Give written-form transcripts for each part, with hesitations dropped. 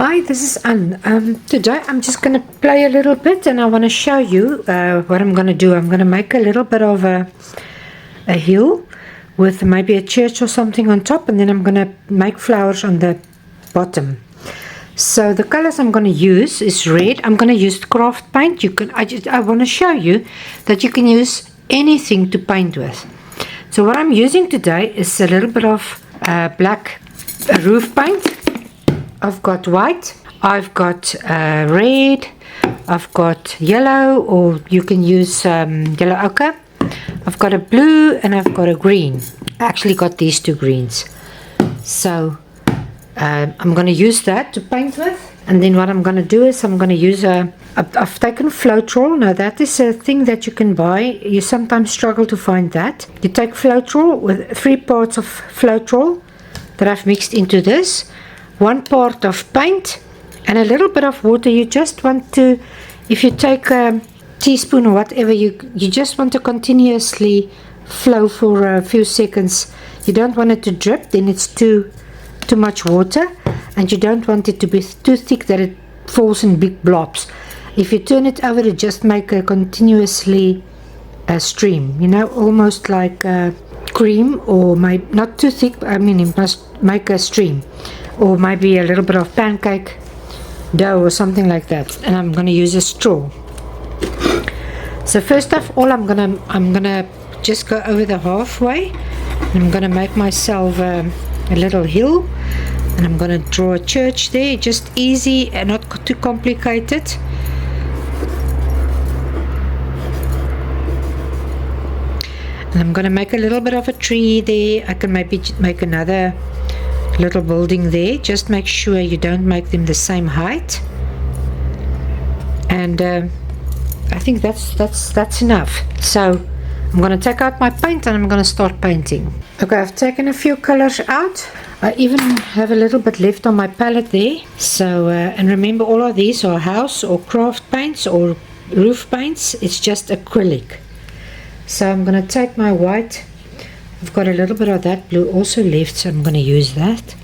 Hi, this is Anne. Today I'm just going to play a little bit and I want to show you what I'm going to do. I'm going to make a little bit of a hill with maybe a church or something on top, and then I'm going to make flowers on the bottom. So the colors I'm going to use is red. I'm going to use craft paint. I want to show you that you can use anything to paint with. So what I'm using today is a little bit of black roof paint. I've got white, I've got red, I've got yellow, or you can use yellow ochre. I've got a blue and I've got a green. I actually got these two greens. So I'm going to use that to paint with. And then what I'm going to do is I'm going to use I've taken Floetrol. Now that is a thing that you can buy. You sometimes struggle to find that. You take Floetrol with 3 parts of Floetrol that I've mixed into this. 1 part of paint and a little bit of water. You just want to, if you take a teaspoon or whatever, you just want to continuously flow for a few seconds. You don't want it to drip, then it's too much water, and you don't want it to be too thick that it falls in big blobs. If you turn it over, it just make a continuously stream, you know, almost like cream, or not too thick. I mean, it must make a stream. Or maybe a little bit of pancake dough or something like that. And I'm going to use a straw. So first of all, I'm gonna just go over the halfway. I'm going to make myself a little hill, and I'm going to draw a church there, just easy and not too complicated. And I'm going to make a little bit of a tree there. I can maybe make another little building there. Just make sure you don't make them the same height. And I think that's enough. So I'm going to take out my paint and I'm going to start painting. Okay, I've taken a few colors out. I even have a little bit left on my palette there. So and remember, all of these are house or craft paints or roof paints. It's just acrylic. So I'm going to take my white. I've got a little bit of that blue also left, so I'm going to use that.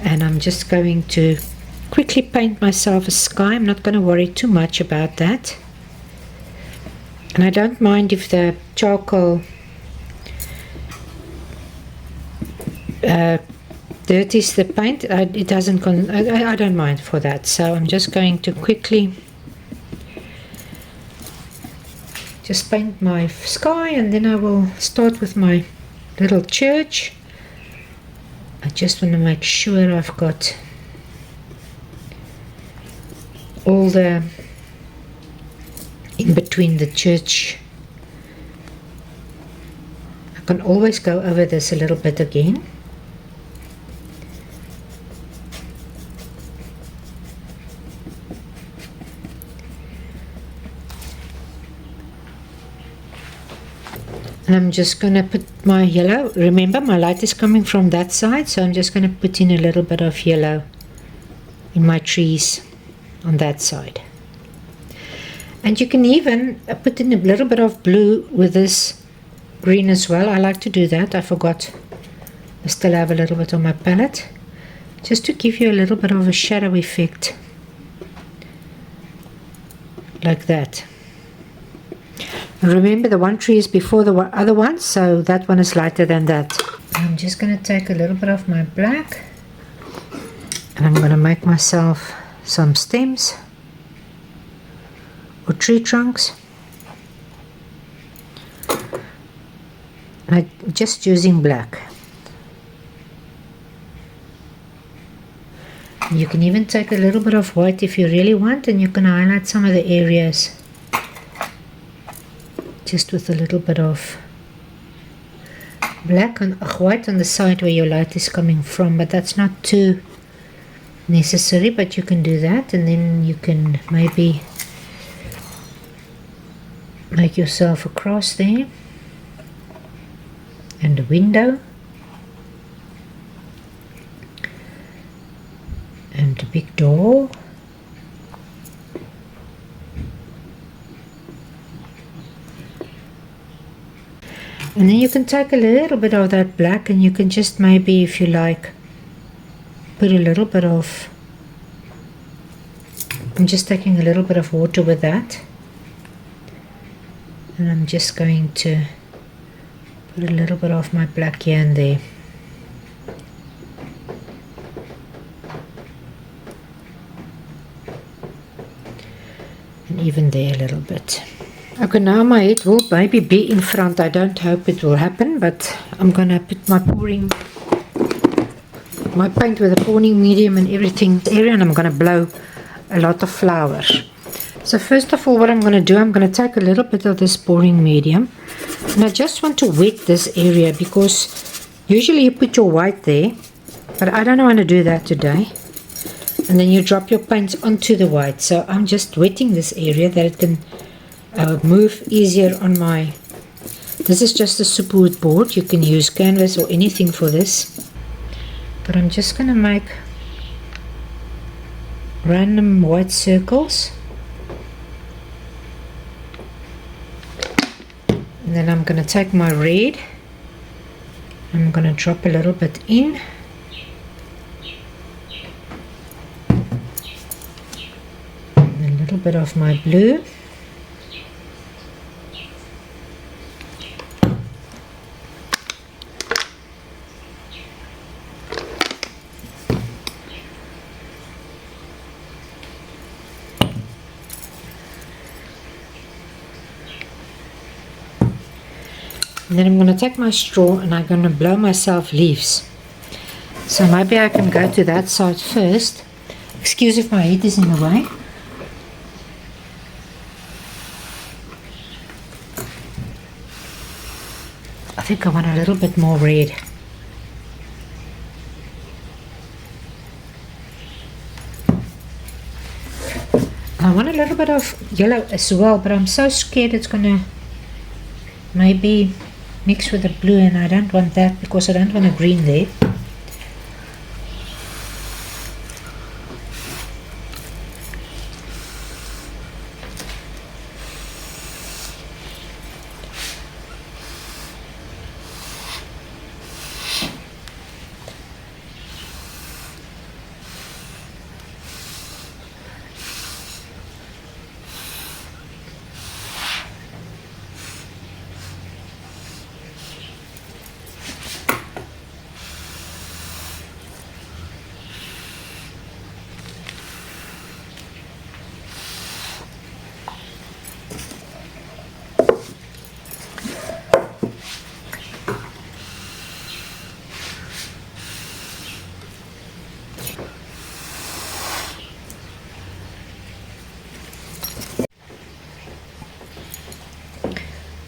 And I'm just going to quickly paint myself a sky. I'm not going to worry too much about that. And I don't mind if the charcoal dirties the paint. It doesn't. I don't mind for that. So I'm just going to quickly just paint my sky, and then I will start with my little church. I just want to make sure I've got all the in between the church. I can always go over this a little bit again. And I'm just going to put my yellow. Remember, my light is coming from that side, so I'm just going to put in a little bit of yellow in my trees on that side. And you can even put in a little bit of blue with this green as well. I like to do that. I forgot. I still have a little bit on my palette, just to give you a little bit of a shadow effect, like that. Remember, the one tree is before the other one, so that one is lighter than that. I'm just going to take a little bit of my black, and I'm going to make myself some stems or tree trunks. I'm just using black. You can even take a little bit of white if you really want, and you can highlight some of the areas just with a little bit of black and white on the side where your light is coming from, but that's not too necessary, but you can do that. And then you can maybe make yourself a cross there, and a window, and a big door. And then you can take a little bit of that black, and you can just maybe, if you like, put a little bit of I'm just taking a little bit of water with that, and I'm just going to put a little bit of my black here and there. And even there a little bit. Okay, now my head will maybe be in front. I don't hope it will happen, but I'm gonna put my paint with a pouring medium and everything area, and I'm gonna blow a lot of flowers. So first of all, what I'm gonna do, I'm gonna take a little bit of this pouring medium, and I just want to wet this area, because usually you put your white there, but I don't want to do that today. And then you drop your paint onto the white. So I'm just wetting this area that it can move easier on my... This is just a Superwood board. You can use canvas or anything for this. But I'm just going to make random white circles. And then I'm going to take my red. I'm going to drop a little bit in. Bit of my blue, and then I'm going to take my straw and I'm going to blow myself leaves. So maybe I can go to that side first. Excuse if my head is in the way. I think I want a little bit more red. I want a little bit of yellow as well, but I'm so scared it's gonna maybe mix with the blue, and I don't want that because I don't want a green there.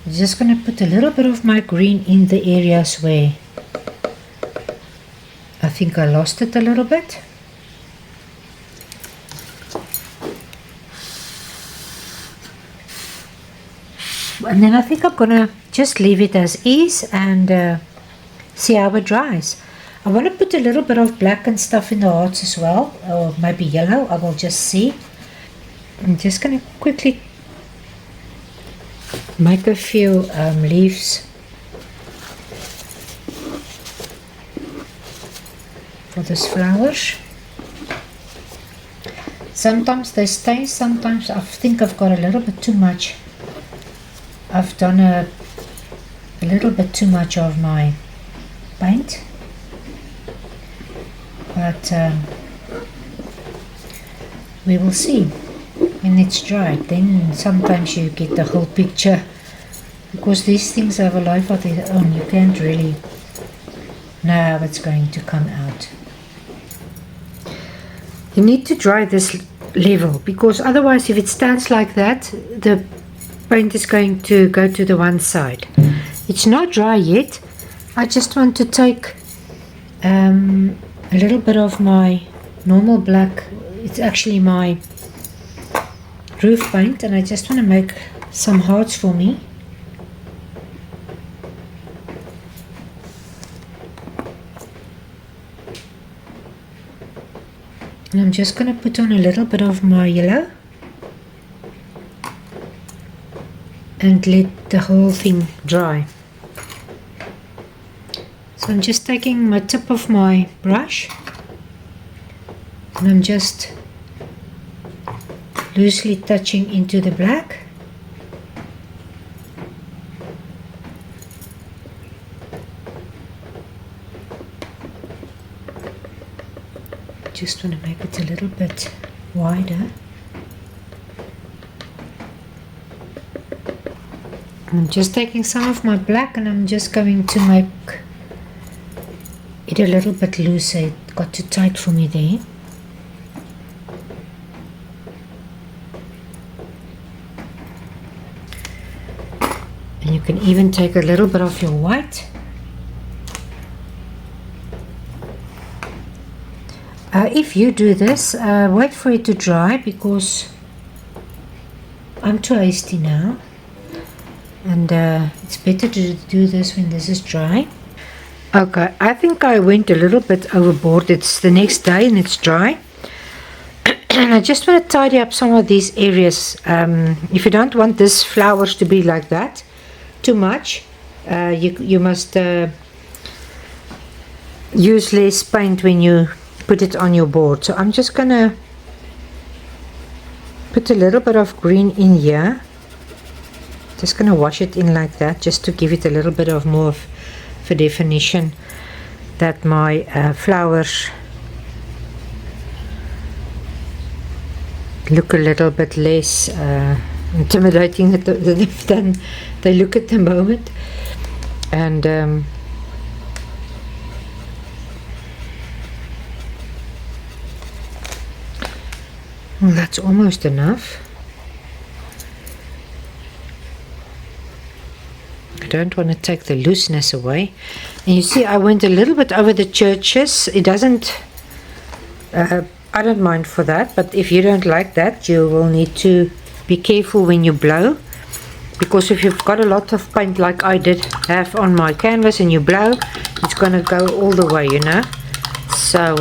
I'm just going to put a little bit of my green in the areas where I think I lost it a little bit. And then I think I'm going to just leave it as is and see how it dries. I want to put a little bit of black and stuff in the hearts as well, or maybe yellow. I will just see. I'm just going to quickly make a few leaves for these flowers. Sometimes they stay, sometimes I think I've got a little bit too much. I've done a little bit too much of my paint, but we will see when it's dried. Then sometimes you get the whole picture, because these things have a life of their own. You can't really know how it's going to come out. You need to dry this level, because otherwise if it stands like that, the paint is going to go to the one side. It's not dry yet. I just want to take a little bit of my normal black, it's actually my roof paint, and I just want to make some hearts for me. And I'm just going to put on a little bit of my yellow and let the whole thing dry. So I'm just taking my tip of my brush and I'm just loosely touching into the black. Just want to make it a little bit wider. I'm just taking some of my black and I'm just going to make it a little bit looser. It got too tight for me there. And you can even take a little bit of your white. If you do this, wait for it to dry, because I'm too hasty now. And it's better to do this when this is dry. Okay, I think I went a little bit overboard. It's the next day and it's dry. And I just want to tidy up some of these areas. If you don't want this flowers to be like that too much, you must use less paint when you put it on your board. So I'm just going to put a little bit of green in here. Just going to wash it in like that, just to give it a little bit of more of a definition, that my flowers look a little bit less intimidating than they look at the moment. And well, that's almost enough. I don't want to take the looseness away. And you see, I went a little bit over the churches. It doesn't, I don't mind for that, but if you don't like that, you will need to be careful when you blow, because if you've got a lot of paint like I did have on my canvas and you blow, it's going to go all the way, you know. So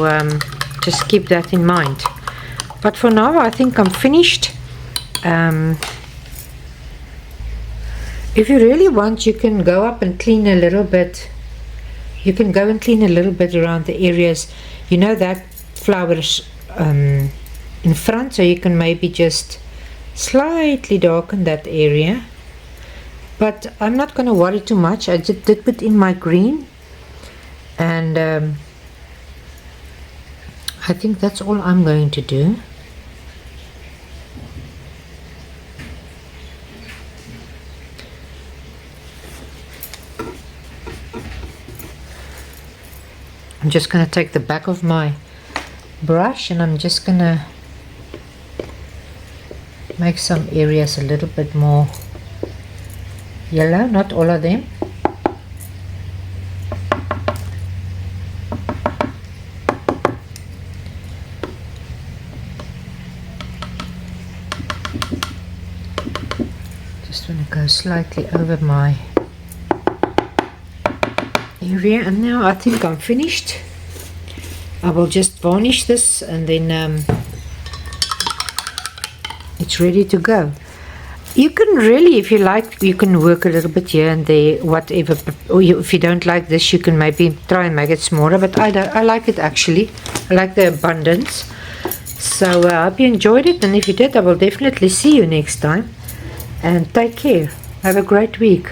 just keep that in mind. But for now, I think I'm finished. If you really want, you can go up and clean a little bit. You can go and clean a little bit around the areas. You know that flowers in front, so you can maybe just slightly darken that area. But I'm not going to worry too much. I just did put in my green. And I think that's all I'm going to do. I'm just going to take the back of my brush and I'm just going to make some areas a little bit more yellow, not all of them. Just want to go slightly over my area, and now I think I'm finished. I will just varnish this and then it's ready to go. You can really, if you like, you can work a little bit here and there, whatever. Or if you don't like this, you can maybe try and make it smaller, but I like it actually. I like the abundance. So I hope you enjoyed it, and if you did, I will definitely see you next time. And take care. Have a great week.